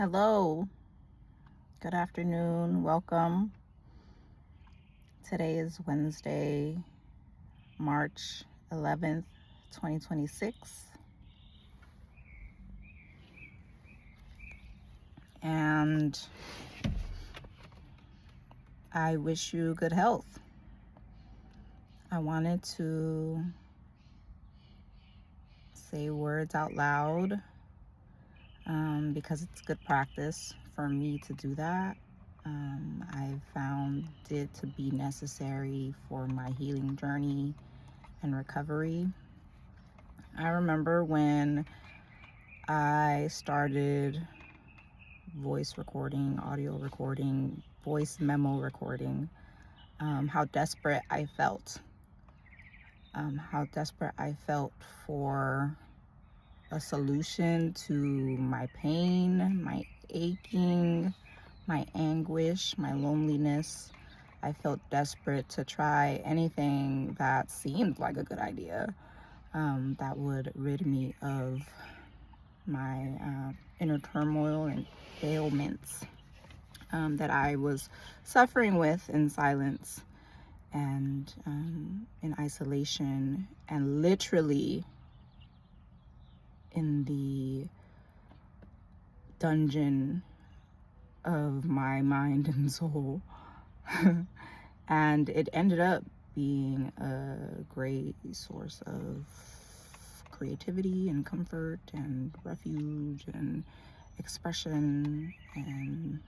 Hello, good afternoon, welcome. Today is Wednesday, March 11th, 2026, and I wish you good health. I wanted to say words out loud because it's good practice for me to do that. I found it to be necessary for my healing journey and recovery. I remember when I started voice recording, audio recording, voice memo recording, how desperate I felt. How desperate I felt for a solution to my pain, my aching, my anguish, my loneliness. I felt desperate to try anything that seemed like a good idea, that would rid me of my inner turmoil and ailments that I was suffering with in silence and in isolation, and literally in the dungeon of my mind and soul. And it ended up being a great source of creativity and comfort and refuge and expression and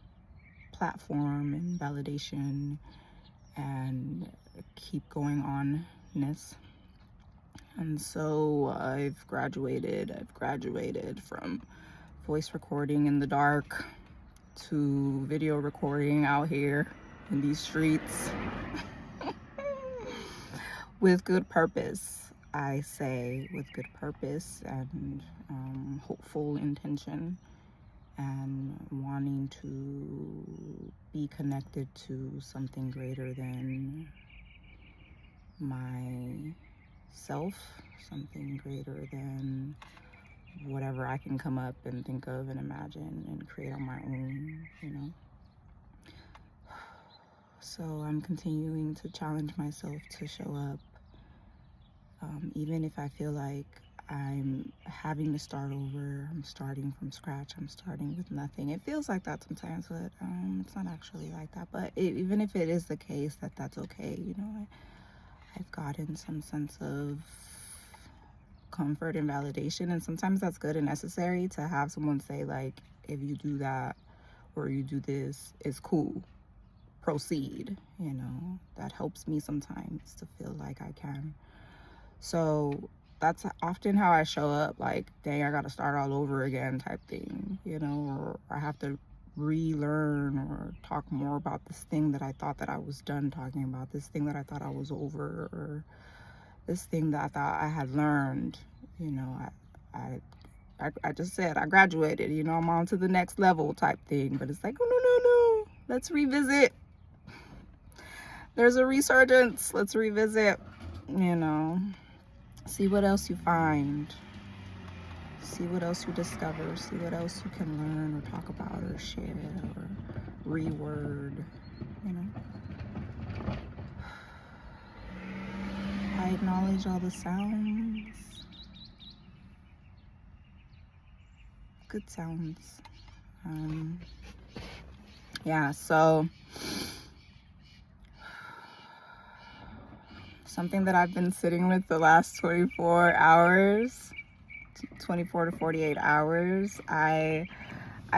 platform and validation and keep going onness. And so I've graduated from voice recording in the dark to video recording out here in these streets with good purpose. I say with good purpose and hopeful intention, and wanting to be connected to something greater than myself, something greater than whatever I can come up and think of and imagine and create on my own. So I'm continuing to challenge myself to show up, even if I feel like I'm having to start over, I'm starting from scratch, I'm starting with nothing. It feels like that sometimes, but it's not actually like that. But even if it is the case, that's okay. I've gotten some sense of comfort and validation, and sometimes that's good and necessary to have someone say, like, if you do that or you do this, it's cool, proceed. That helps me sometimes to feel like I can. So that's often how I show up, like, dang, I gotta start all over again type thing, or I have to relearn or talk more about this thing that I thought that I was done talking about, this thing that I thought I was over, or this thing that I thought I had learned. I just said I graduated, I'm on to the next level type thing, but it's like, oh, no, let's revisit. There's a resurgence. Let's revisit, see what else you find, see what else you discover, see what else you can learn or talk about or share or reword. I acknowledge all the sounds, good sounds. So something that I've been sitting with the last 24 hours, 24 to 48 hours, I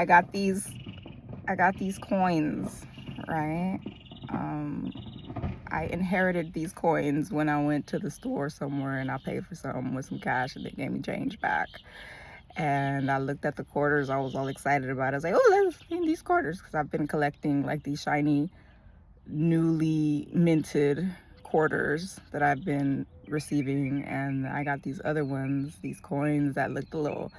got these coins, right? I inherited these coins when I went to the store somewhere, and I paid for some with some cash, and they gave me change back. And I looked at the quarters. I was all excited about it. I was like, oh, let's see these quarters, because I've been collecting like these shiny, newly minted quarters that I've been receiving. And I got these other ones, these coins that looked a little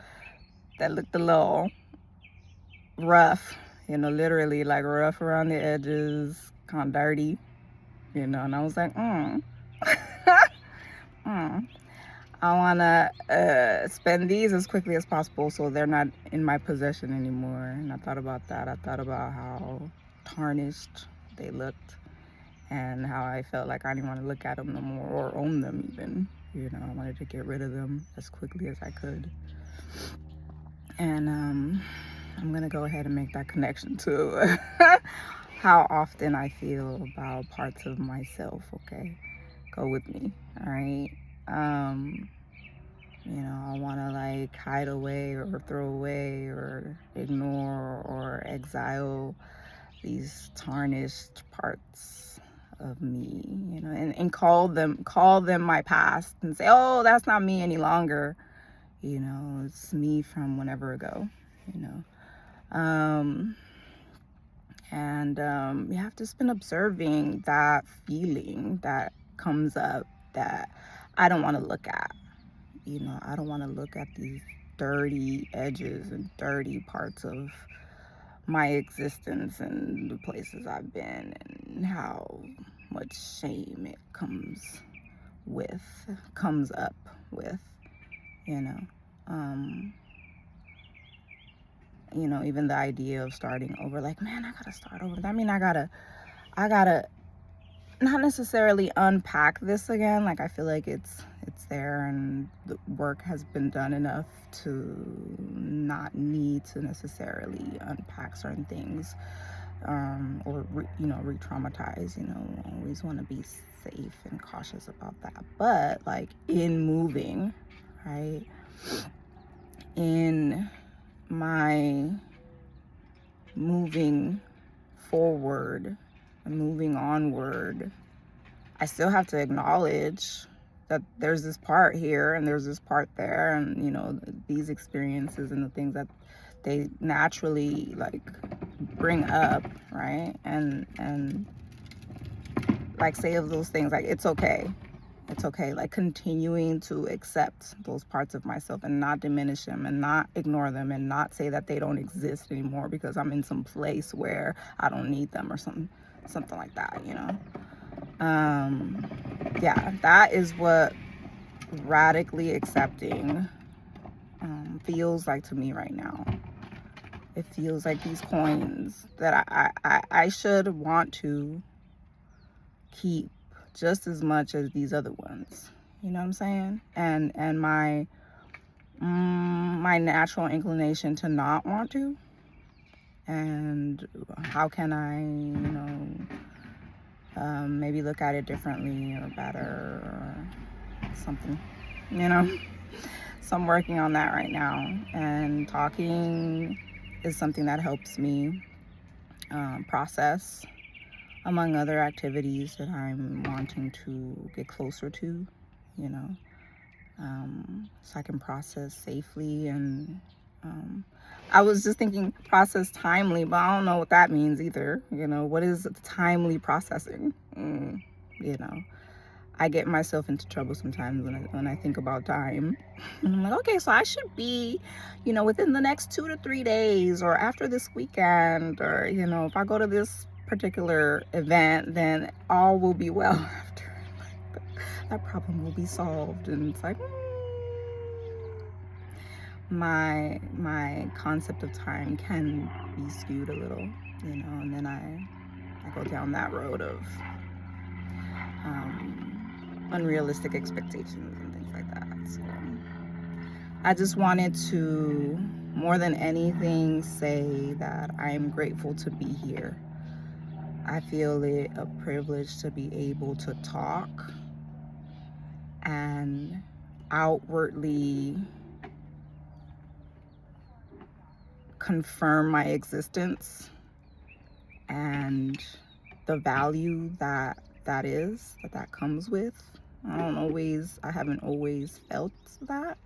rough, literally like rough around the edges, kind of dirty, and I was like, I want to spend these as quickly as possible so they're not in my possession anymore. And I thought about that. I thought about how tarnished they looked and how I felt like I didn't want to look at them no more or own them even. You know, I wanted to get rid of them as quickly as I could. And I'm going to go ahead and make that connection to how often I feel about parts of myself, okay? Go with me, all right? You know, I want to like hide away or throw away or ignore or exile these tarnished parts of me, you know, and call them my past and say, oh, that's not me any longer. You know, it's me from whenever ago, you know. You have to been observing that feeling that comes up that I don't want to look at. You know, I don't want to look at these dirty edges and dirty parts of my existence and the places I've been and how much shame it comes up with, you know. Um, even the idea of starting over, like, man, I gotta start over. I mean, I gotta not necessarily unpack this again. Like, I feel like it's there and the work has been done enough to not need to necessarily unpack certain things, or re-traumatize. You know, always want to be safe and cautious about that. But like in moving, right, in my moving forward and moving onward, I still have to acknowledge that there's this part here and there's this part there, and you know, these experiences and the things that they naturally like bring up, right? And like say of those things, like it's okay, like continuing to accept those parts of myself and not diminish them and not ignore them and not say that they don't exist anymore because I'm in some place where I don't need them or something like that, you know. Yeah, that is what radically accepting feels like to me right now. It feels like these coins that I should want to keep just as much as these other ones. You know what I'm saying? And my natural inclination to not want to. And how can I, maybe look at it differently or better or something, you know? So I'm working on that right now. And talking is something that helps me process, among other activities that I'm wanting to get closer to, you know, so I can process safely. And I was just thinking process timely, but I don't know what that means either. You know, what is timely processing? You know, I get myself into trouble sometimes when I think about time. And I'm like, okay, so I should be, you know, within the next 2 to 3 days or after this weekend, or, you know, if I go to this particular event, then all will be well after. Like, that problem will be solved. And it's like, my concept of time can be skewed a little, you know, and then I go down that road of unrealistic expectations and things like that. So I just wanted to, more than anything, say that I am grateful to be here. I feel it a privilege to be able to talk and outwardly confirm my existence and the value that comes with. I haven't always felt that.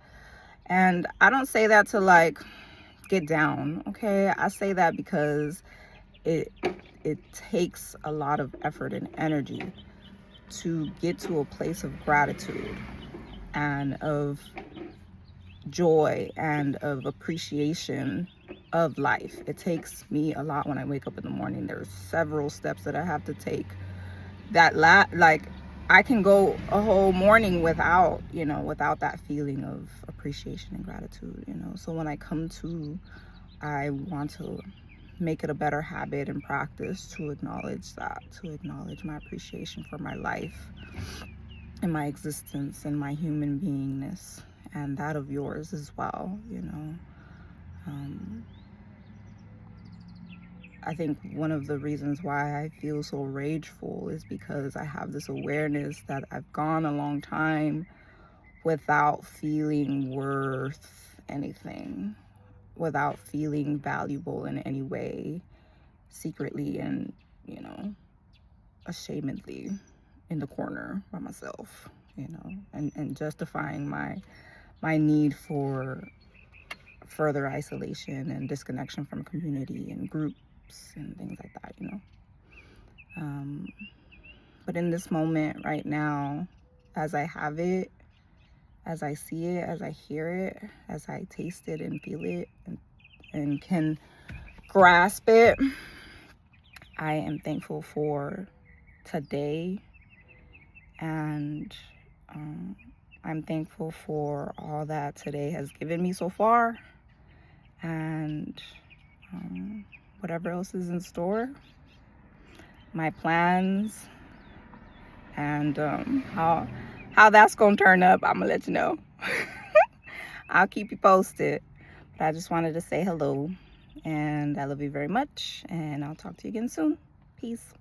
And I don't say that to like get down, okay? I say that because it takes a lot of effort and energy to get to a place of gratitude and of joy and of appreciation of life. It takes me a lot when I wake up in the morning. There's several steps that I have to take that like I can go a whole morning without, without that feeling of appreciation and gratitude, So when I come to, I want to make it a better habit and practice to acknowledge that, to acknowledge my appreciation for my life and my existence and my human beingness, and that of yours as well. I think one of the reasons why I feel so rageful is because I have this awareness that I've gone a long time without feeling worth anything, without feeling valuable in any way, secretly and, ashamedly in the corner by myself, and justifying my need for further isolation and disconnection from community and groups and things like that. Um, but in this moment right now, as I have it, as I see it, as I hear it, as I taste it and feel it, and can grasp it, I am thankful for today, and I'm thankful for all that today has given me so far, and whatever else is in store, my plans, and how that's gonna turn up, I'm gonna let you know. I'll keep you posted. But I just wanted to say hello, and I love you very much, and I'll talk to you again soon. Peace.